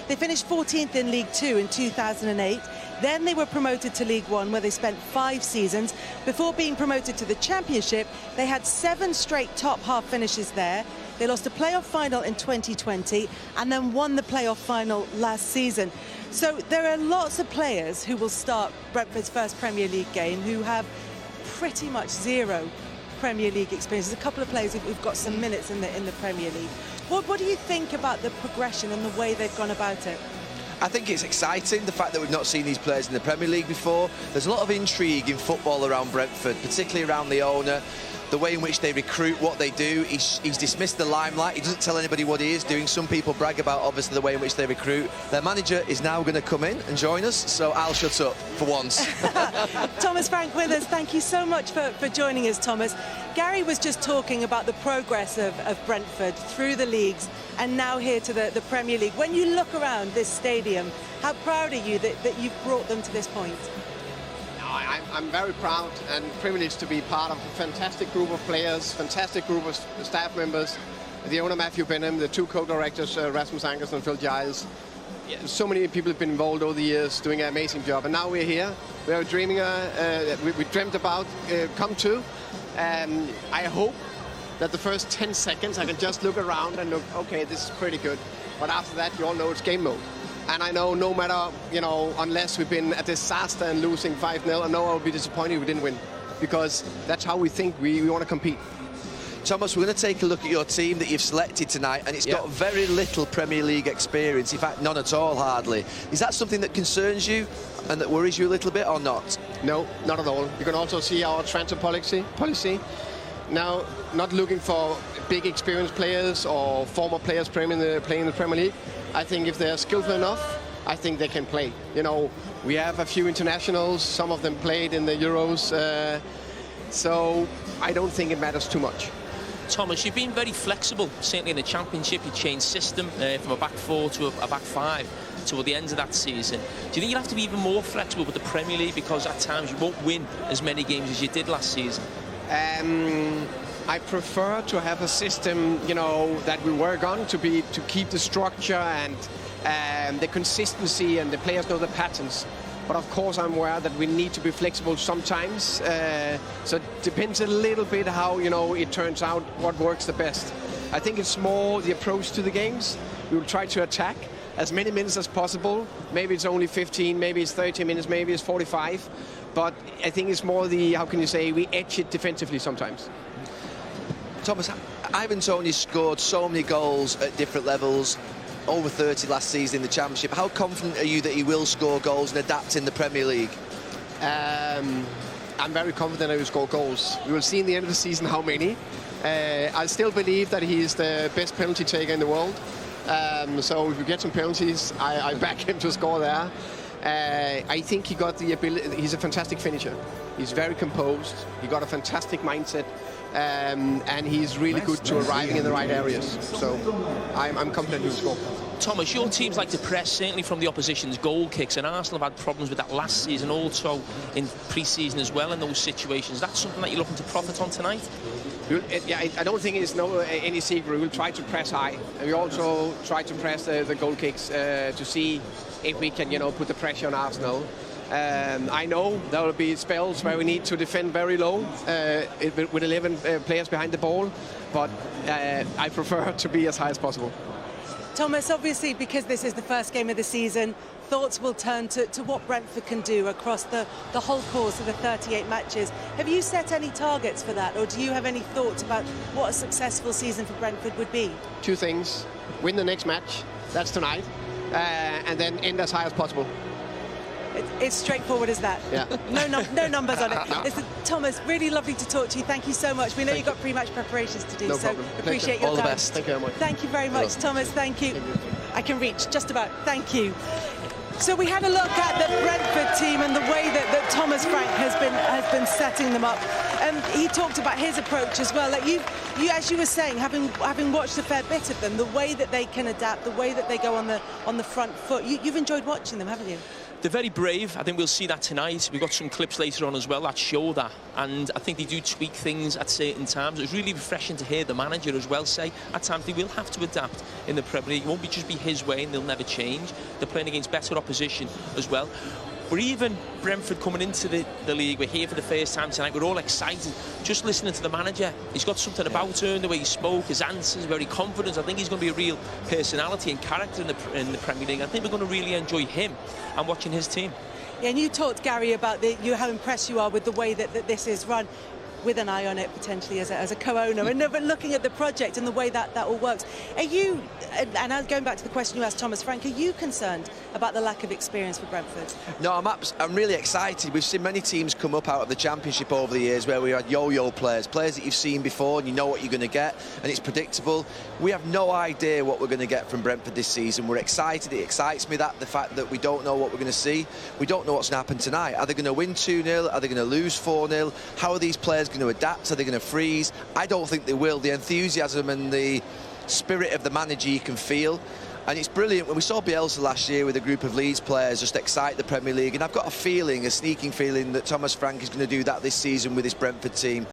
They finished 14th in League Two in 2008. Then they were promoted to League One, where they spent 5 seasons. Before being promoted to the Championship, they had 7 straight top half finishes there. They lost a playoff final in 2020 and then won the playoff final last season. So there are lots of players who will start Brentford's first Premier League game who have pretty much 0 Premier League experience. There's a couple of players who've got some minutes in the Premier League. What do you think about the progression and the way they've gone about it? I think it's exciting, the fact that we've not seen these players in the Premier League before. There's a lot of intrigue in football around Brentford, particularly around the owner, the way in which they recruit, what they do. He's dismissed the limelight. He doesn't tell anybody what he is doing. Some people brag about, obviously, the way in which they recruit. Their manager is now going to come in and join us, so I'll shut up for once. Thomas Frank with us. Thank you so much for joining us, Thomas. Gary was just talking about the progress of Brentford through the leagues and now here to the Premier League. When you look around this stadium, how proud are you that you've brought them to this point? I'm very proud and privileged to be part of a fantastic group of players, fantastic group of staff members, the owner Matthew Benham, the 2 co-directors Rasmus Ankersen and Phil Giles. So many people have been involved over the years doing an amazing job, and now we're here. We are dreaming, we dreamt about come true. I hope that the first 10 seconds I can just look around and look, okay, this is pretty good. But after that, you all know it's game mode. And I know no matter, unless we've been a disaster and losing 5-0, I know I'll be disappointed if we didn't win. Because that's how we think we want to compete. Thomas, we're going to take a look at your team that you've selected tonight, and it's got very little Premier League experience, in fact, none at all, hardly. Is that something that concerns you and that worries you a little bit, or not? No, not at all. You can also see our transfer policy. Now, not looking for big experienced players or former players playing in the Premier League. I think if they're skillful enough, I think they can play. We have a few internationals, some of them played in the Euros, so I don't think it matters too much. Thomas, you've been very flexible, certainly in the Championship. You changed system from a back 4 to a back 5 toward the end of that season. Do you think you'll have to be even more flexible with the Premier League, because at times you won't win as many games as you did last season? I prefer to have a system, that we work on to keep the structure and the consistency, and the players know the patterns. But of course, I'm aware that we need to be flexible sometimes. So it depends a little bit how it turns out, what works the best. I think it's more the approach to the games. We will try to attack as many minutes as possible. Maybe it's only 15, maybe it's 30 minutes, maybe it's 45. But I think it's more we edge it defensively sometimes. Thomas, Ivan Toney scored so many goals at different levels, over 30 last season in the Championship. How confident are you that he will score goals and adapt in the Premier League? I'm very confident he will score goals. We will see in the end of the season how many. I still believe that he is the best penalty taker in the world. So if we get some penalties, I back him to score there. I think he got the ability. He's a fantastic finisher. He's very composed. He got a fantastic mindset. And he's really good to arriving in the right areas. So I'm confident he'll score. Thomas, your teams like to press, certainly from the opposition's goal kicks, and Arsenal have had problems with that last season, also in pre-season as well in those situations. That's something that you're looking to profit on tonight? I don't think it's any secret. We'll try to press high. And we also try to press the goal kicks to see if we can, put the pressure on Arsenal. I know there will be spells where we need to defend very low with 11 players behind the ball, but I prefer to be as high as possible. Thomas, obviously, because this is the first game of the season, thoughts will turn to what Brentford can do across the whole course of the 38 matches. Have you set any targets for that, or do you have any thoughts about what a successful season for Brentford would be? 2 things. Win the next match, that's tonight, and then end as high as possible. It's straightforward as that. Yeah. No numbers on it. No. Listen, Thomas, really lovely to talk to you. Thank you so much. We know you've got pre-match preparations to do, no so problem. appreciate your All time. the best. Thank you very much. Thank you very much, Thomas. Thank you. I can reach just about. Thank you. So we had a look at the Brentford team and the way that Thomas Frank has been setting them up. He talked about his approach as well. Like you, as you were saying, having watched a fair bit of them, the way that they can adapt, the way that they go on the front foot. You've enjoyed watching them, haven't you? They're very brave. I think we'll see that tonight. We've got some clips later on as well that show that. And I think they do tweak things at certain times. It's really refreshing to hear the manager as well say at times they will have to adapt in the Premier League. It won't just be his way and they'll never change. They're playing against better opposition as well. But even Brentford coming into the league, we're here for the first time tonight, we're all excited. Just listening to the manager, he's got something about him, the way he spoke, his answers, very confident. I think he's going to be a real personality and character in the Premier League. I think we're going to really enjoy him and watching his team. Yeah, and you talked, Gary, about how impressed you are with the way that this is run, with an eye on it potentially as a co-owner, and looking at the project and the way that all works. Are you, and going back to the question you asked Thomas Frank, are you concerned about the lack of experience for Brentford? No, I'm really excited. We've seen many teams come up out of the Championship over the years where we had yo-yo players that you've seen before and you know what you're going to get and it's predictable. We have no idea what we're going to get from Brentford this season. We're excited. It excites me the fact that we don't know what we're going to see. We don't know what's going to happen tonight. Are they going to win 2-0? Are they going to lose 4-0? How are these players going to adapt? Are they going to freeze? I don't think they will. The enthusiasm and the spirit of the manager you can feel, and it's brilliant. When we saw Bielsa last year with a group of Leeds players just excite the Premier League, and I've got a sneaking feeling that Thomas Frank is going to do that this season with his Brentford team.